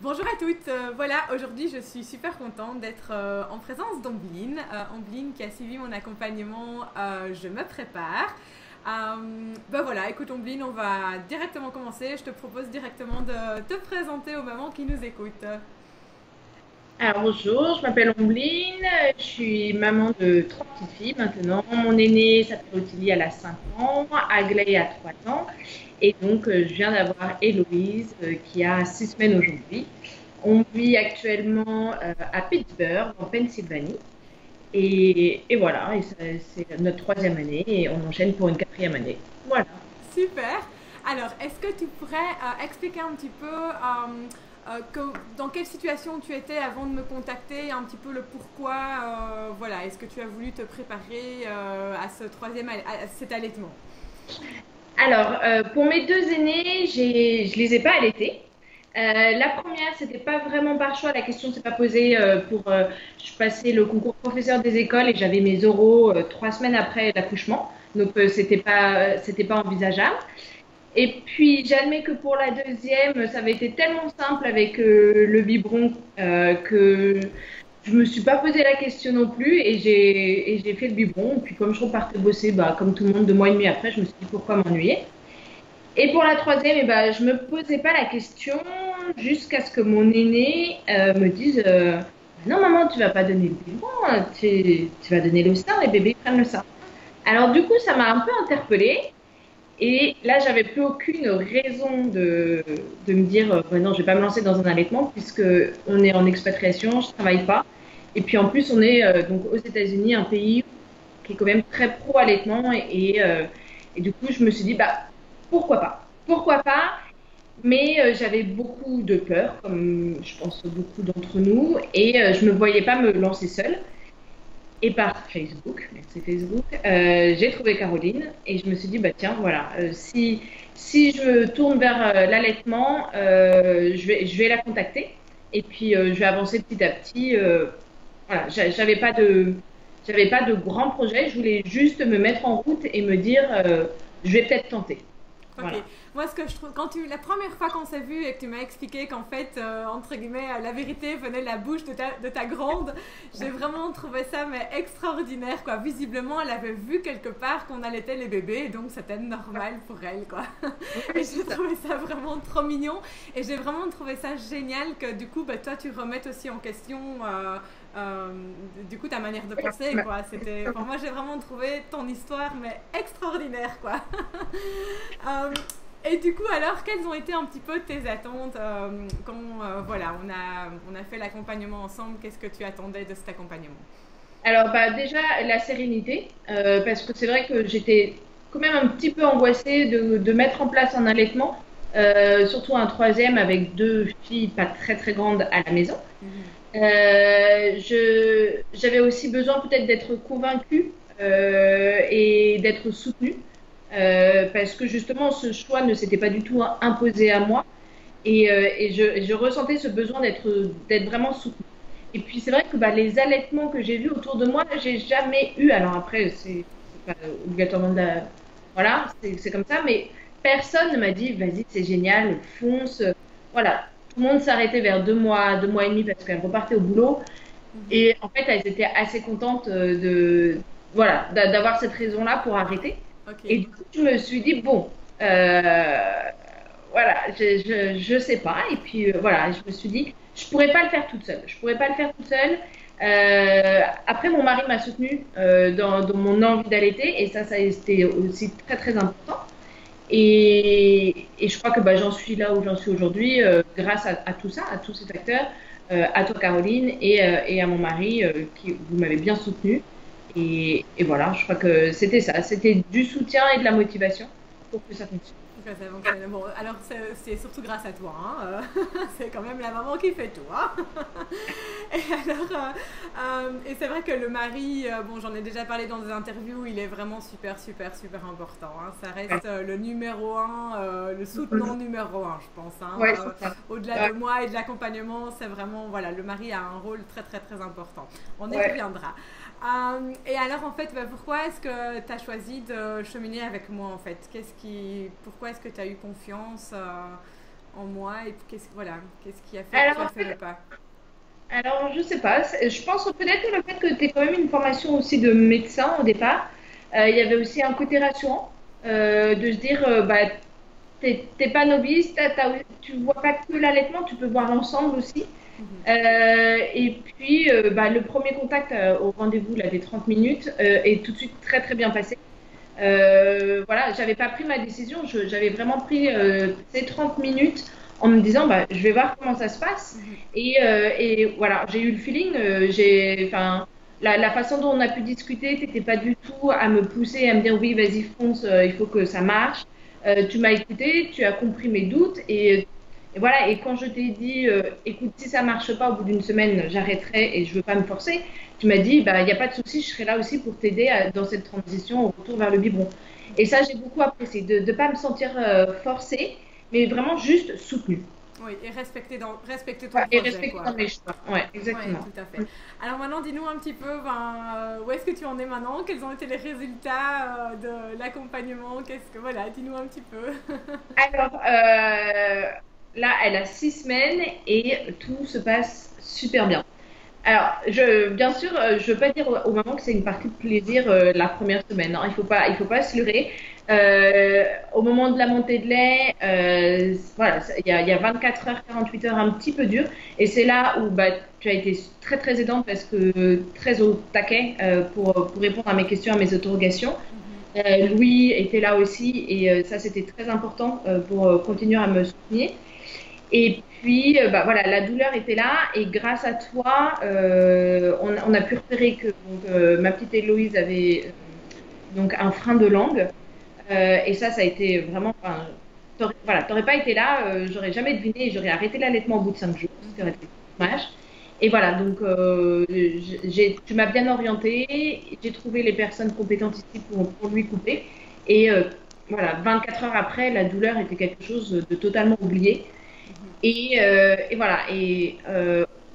Bonjour à toutes, voilà, aujourd'hui je suis super contente d'être en présence d'Ombline. Ombline qui a suivi mon accompagnement Je me prépare. Ben voilà, écoute Ombline, on va directement commencer. Je te propose directement de te présenter aux mamans qui nous écoutent. Alors bonjour, je m'appelle Ombline, je suis maman de trois petites filles maintenant. Mon aînée s'appelle Ottilie, elle a 5 ans, Aglaé a 3 ans et donc je viens d'avoir Héloïse qui a 6 semaines aujourd'hui. On vit actuellement à Pittsburgh, en Pennsylvanie et voilà, et c'est notre troisième année et on enchaîne pour une quatrième année. Voilà. Super. Alors, est-ce que tu pourrais expliquer un petit peu dans quelle situation tu étais avant de me contacter, un petit peu le pourquoi, voilà, est-ce que tu as voulu te préparer à ce à cet allaitement? Alors, pour mes deux aînés, je les ai pas allaités. La première, c'était pas vraiment par choix. La question s'est pas posée je passais le concours professeur des écoles et j'avais mes oraux 3 semaines après l'accouchement. Donc, c'était pas envisageable. Et puis, j'admets que pour la deuxième, ça avait été tellement simple avec le biberon que je me suis pas posé la question non plus et j'ai fait le biberon. Puis, comme je repartais bosser, bah, comme tout le monde, 2 mois et demi après, je me suis dit pourquoi m'ennuyer. Et pour la troisième, je me posais pas la question jusqu'à ce que mon aîné me dise non, maman, tu vas pas donner le biberon, tu vas donner le sein, les bébés prennent le sein. Alors, du coup, ça m'a un peu interpellée. Et là, j'avais plus aucune raison de me dire non, je vais pas me lancer dans un allaitement puisque on est en expatriation, je travaille pas. Et puis en plus, on est donc aux États-Unis, un pays qui est quand même très pro allaitement et du coup, je me suis dit bah pourquoi pas, pourquoi pas. Mais j'avais beaucoup de peur, comme je pense beaucoup d'entre nous, et je me voyais pas me lancer seule. Et par Facebook, merci Facebook, j'ai trouvé Caroline et je me suis dit, bah tiens, voilà, si je me tourne vers l'allaitement, je vais la contacter et puis je vais avancer petit à petit. Voilà, j'avais pas de grand projet, je voulais juste me mettre en route et me dire, je vais peut-être tenter. Ok. Voilà. Moi, ce que je trouve, la première fois qu'on s'est vu et que tu m'as expliqué qu'en fait, entre guillemets, la vérité venait de la bouche de ta grande, j'ai vraiment trouvé ça mais extraordinaire, quoi. Visiblement, elle avait vu quelque part qu'on allaitait les bébés, et donc c'était normal pour elle, quoi. Oui, Et c'est j'ai ça. trouvé ça vraiment trop mignon. Et j'ai vraiment trouvé ça génial que du coup, bah, toi, tu remettes aussi en question. Euh, du coup, ta manière de Oui, penser, quoi. C'était, enfin, moi, j'ai vraiment trouvé ton histoire, mais extraordinaire, quoi. Euh, et du coup, alors, quelles ont été un petit peu tes attentes quand voilà, on a fait l'accompagnement ensemble? Qu'est-ce que tu attendais de cet accompagnement? Alors, bah, déjà, la sérénité, parce que c'est vrai que j'étais quand même un petit peu angoissée de mettre en place un allaitement, surtout un troisième avec deux filles pas très très grandes à la maison. Mhm. J'avais aussi besoin peut-être d'être convaincue et d'être soutenue, parce que justement, ce choix ne s'était pas du tout imposé à moi et je ressentais ce besoin d'être vraiment soutenue. Et puis c'est vrai que bah, les allaitements que j'ai vus autour de moi, j'ai jamais eu. Alors après, c'est pas obligatoirement voilà, c'est comme ça, mais personne ne m'a dit vas-y, c'est génial, fonce. Voilà, tout le monde s'arrêtait vers 2 mois et demi parce qu'elles repartaient au boulot. Mhm. Et en fait, elles étaient assez contentes voilà, d'avoir cette raison-là pour arrêter. Et Ok. du coup, je me suis dit bon, euh, voilà, je sais pas. Et puis voilà, je me suis dit, je pourrais pas le faire toute seule. Je pourrais pas le faire toute seule. Après, mon mari m'a soutenue dans mon envie d'allaiter et ça a été aussi très très important. Et je crois que bah, j'en suis là où j'en suis aujourd'hui grâce à tout ça, à tous ces facteurs, à toi Caroline et à mon mari qui vous m'avez bien soutenue. Et voilà, je crois que c'était ça, c'était du soutien et de la motivation pour que ça fonctionne. Ok, ça fonctionne. Bon, alors c'est surtout grâce à toi, hein. C'est quand même la maman qui fait tout, hein. Et alors, et c'est vrai que le mari, bon, j'en ai déjà parlé dans des interviews, il est vraiment super, super, super important, hein. Ça Ouais, reste le numéro un, le soutenant numéro un, je pense, hein. ouais, c'est ça. Au-delà Ouais, de moi et de l'accompagnement, c'est vraiment, voilà, le mari a un rôle très, très, très important. On y ouais. reviendra. Et alors, en fait, bah, pourquoi est-ce que tu as choisi de cheminer avec moi, en fait? Pourquoi est-ce que tu as eu confiance en moi et qu'est-ce qui a fait que tu Alors, as fait le pas? alors, je sais pas. Je pense peut-être le fait que tu aies quand même une formation aussi de médecin au départ. Il y avait aussi un côté rassurant de se dire, bah, t'es pas novice, tu vois pas que l'allaitement, tu peux voir l'ensemble aussi. Mhm. Et puis, bah, le premier contact au rendez-vous là, des 30 minutes est tout de suite très très bien passé. Voilà, j'avais pas pris ma décision, j'avais vraiment pris ces 30 minutes en me disant bah, je vais voir comment ça se passe. Mhm. Et voilà, j'ai eu le feeling, enfin, la façon dont on a pu discuter, t'étais pas du tout à me pousser, à me dire oui, vas-y, fonce, il faut que ça marche. Tu m'as écouté, tu as compris mes doutes et voilà. Et quand je t'ai dit, écoute, si ça marche pas au bout d'une semaine, j'arrêterai et je veux pas me forcer. Tu m'as dit, bah, il n'y a pas de souci, je serai là aussi pour t'aider dans cette transition au retour vers le biberon. Et ça, j'ai beaucoup apprécié, de ne pas me sentir forcée, mais vraiment juste soutenue. Oui, et respecter ton Enfin, et projet, respecter quoi. dans mes choix. Ouais, Oui, exactement. tout à fait. Alors maintenant, dis-nous un petit peu, où est-ce que tu en es maintenant? Quels ont été les résultats de l'accompagnement? Voilà, dis-nous un petit peu. Alors, là, elle a 6 semaines et tout se passe super bien. Alors, bien sûr, je veux pas dire aux mamans que c'est une partie de plaisir la première semaine. Hein. Il faut pas se leurrer. Au moment de la montée de lait, voilà, il y a 24 heures, 48 heures un petit peu dur. Et c'est là où bah, tu as été très très aidante parce que très au taquet pour répondre à mes questions, à mes interrogations. Mhm. Louis était là aussi et ça c'était très important pour continuer à me soutenir. Et puis, bah, voilà, la douleur était là et grâce à toi, on a pu repérer que donc, ma petite Héloïse avait donc un frein de langue. Et ça a été vraiment. Enfin, voilà, t'aurais pas été là, j'aurais jamais deviné et j'aurais arrêté l'allaitement au bout de 5 jours, ce qui aurait Mhm. été dommage. Et voilà, donc tu m'as bien orientée, j'ai trouvé les personnes compétentes ici pour lui couper. Et voilà, 24 heures après, la douleur était quelque chose de totalement oublié. Mhm. Et voilà, et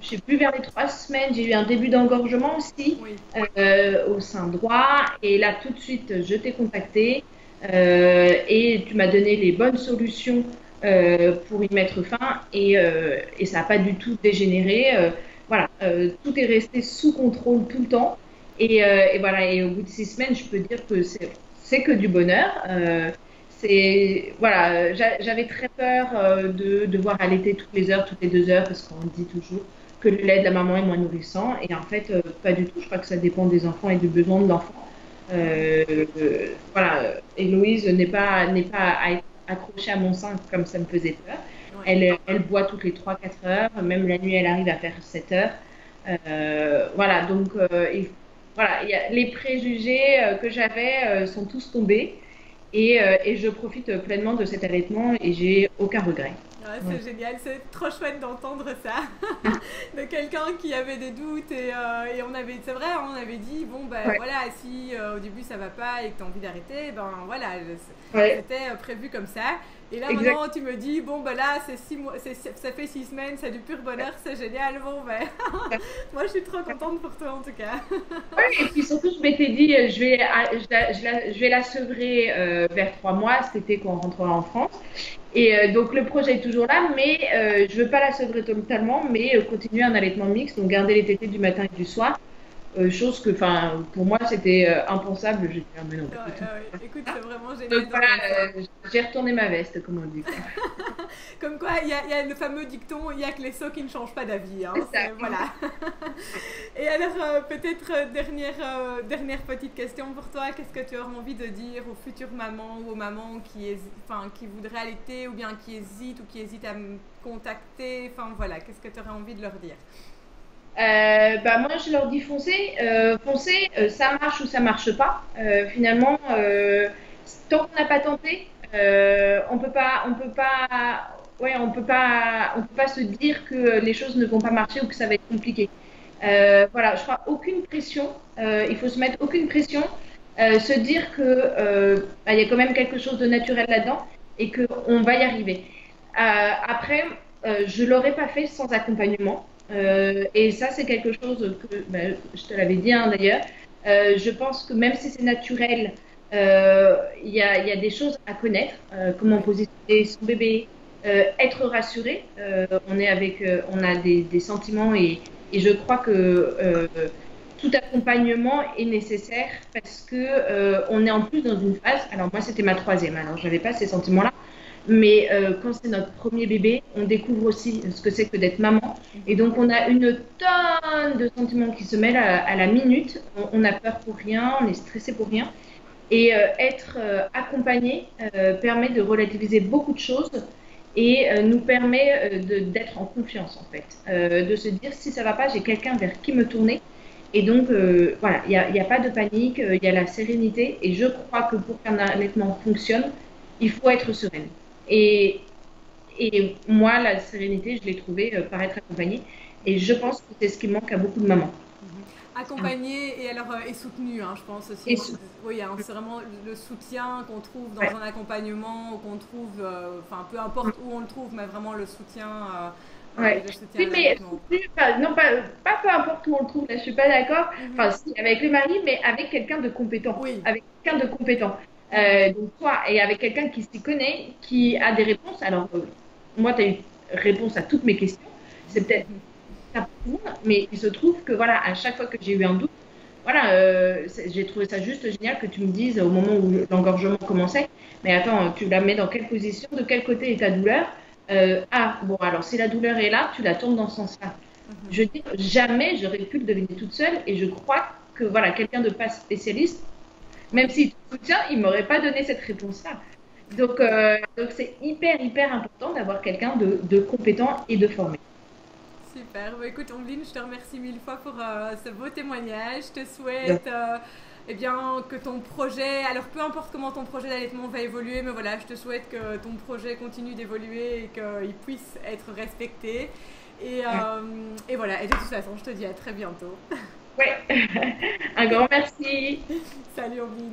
je sais plus, vers les 3 semaines, j'ai eu un début d'engorgement aussi Oui. au sein droit. Et là, tout de suite, je t'ai contacté et tu m'as donné les bonnes solutions pour y mettre fin. Et ça n'a pas du tout dégénéré. Voilà, tout est resté sous contrôle tout le temps. Et voilà, et au bout de 6 semaines, je peux dire que c'est que du bonheur. Voilà, j'avais très peur de devoir allaiter toutes les heures, toutes les 2 heures, parce qu'on dit toujours que le lait de la maman est moins nourrissant. Et en fait, pas du tout. Je crois que ça dépend des enfants et du besoin de l'enfant. Mhm. Voilà, Héloïse n'est pas accrochée à mon sein comme ça me faisait peur. Oui. Elle boit toutes les 3 4 heures, même la nuit, elle arrive à faire 7 heures. Voilà, donc voilà, les préjugés que j'avais sont tous tombés. Et je profite pleinement de cet allaitement et j'ai aucun regret. Ouais, Ouais. c'est génial, c'est trop chouette d'entendre ça de quelqu'un qui avait des doutes et c'est vrai, hein, on avait dit bon ben Ouais. voilà, si au début ça va pas et que tu as envie d'arrêter, ben voilà, Ouais, c'était prévu comme ça. Et là exact. maintenant tu me dis bon ben là c'est 6 mois, ça fait 6 semaines, c'est du pur bonheur, c'est génial. Bon ben moi je suis trop contente pour toi en tout cas. Ouais, et puis surtout, je m'étais dit, je vais la sevrer vers 3 mois, cet été quand on rentrera en France. Et donc, le projet est toujours là, mais je veux pas la sevrer totalement, mais continuer un allaitement mixte, donc garder les tétés du matin et du soir. Chose que, enfin, pour moi, c'était impensable. J'ai dit, ah, mais non, pas Ouais, du tout. ouais, écoute, c'est vraiment Donc génial voilà, d'entendre ça. j'ai retourné ma veste, comme on dit, quoi. Comme quoi, il y a le fameux dicton, il y a que les sots qui ne changent pas d'avis. C'est Hein, ça. voilà. Et alors, peut-être dernière petite question pour toi. Qu'est-ce que tu aurais envie de dire aux futures mamans ou aux mamans qui voudraient allaiter ou bien qui hésitent ou qui hésitent à me contacter? Enfin, voilà, qu'est-ce que tu aurais envie de leur dire? Bah moi, je leur dis foncez, foncez, ça marche ou ça marche pas. Finalement, tant qu'on n'a pas tenté, ouais, on peut pas se dire que les choses ne vont pas marcher ou que ça va être compliqué. Voilà, je crois aucune pression. Il faut se mettre aucune pression, se dire que bah, il y a quand même quelque chose de naturel là-dedans et que on va y arriver. Après, je l'aurais pas fait sans accompagnement. Et ça, c'est quelque chose que bah, je te l'avais dit hein, d'ailleurs. Je pense que même si c'est naturel, il y a des choses à connaître, comment Oui. positionner son bébé, être rassuré. On a des sentiments et je crois que tout accompagnement est nécessaire parce que on est en plus dans une phase. Alors moi, c'était ma troisième, alors je n'avais pas ces sentiments-là. Mais quand c'est notre premier bébé, on découvre aussi ce que c'est que d'être maman. Et donc, on a une tonne de sentiments qui se mêlent à la minute. On a peur pour rien, on est stressé pour rien. Et être accompagné permet de relativiser beaucoup de choses et nous permet d'être en confiance, en fait. De se dire, si ça ne va pas, j'ai quelqu'un vers qui me tourner. Et donc, voilà, il n'y a pas de panique, il y a la sérénité. Et je crois que pour qu'un allaitement fonctionne, il faut être sereine. Et, et moi, la sérénité, je l'ai trouvée par être accompagnée. Et je pense que c'est ce qui manque à beaucoup de mamans. Accompagnée et alors et soutenue, hein, je pense aussi. Et Oui, hein, c'est vraiment le soutien qu'on trouve dans ouais. un accompagnement, qu'on trouve, enfin peu importe où on le trouve, mais vraiment Ouais. le soutien Oui, à mais l'allaitement. non, pas peu importe où on le trouve, là, je suis pas d'accord. Mhm. Enfin, si, avec le mari, mais avec quelqu'un de compétent. Oui. Avec quelqu'un de compétent. Mhm. Donc, toi, et avec quelqu'un qui s'y connaît, qui a des réponses. Alors, moi, tu as eu réponse à toutes mes questions. C'est peut-être ça pour tout le monde, mais il se trouve que, voilà, à chaque fois que j'ai eu un doute, voilà, j'ai trouvé ça juste génial que tu me dises au moment où l'engorgement commençait, mais attends, tu la mets dans quelle position, de quel côté est ta douleur? Ah, bon, alors si la douleur est là, tu la tournes dans ce sens-là. Mhm. Je dis, jamais j'aurais pu le deviner toute seule et je crois que voilà, quelqu'un de pas spécialiste, même Oui. s'il te soutient, il m'aurait pas donné cette réponse-là. Donc c'est hyper important d'avoir quelqu'un de compétent et de formé. Super. Bah, écoute, Ombline, je te remercie mille fois pour ce beau témoignage. Je te Donc, souhaite eh bien, que ton projet, alors peu importe comment ton projet d'allaitement va évoluer, mais voilà, je te souhaite que ton projet continue d'évoluer et qu'il puisse être respecté. Et voilà, et de toute façon, je te dis à très bientôt. ouais, un grand merci. Salut, Ombline.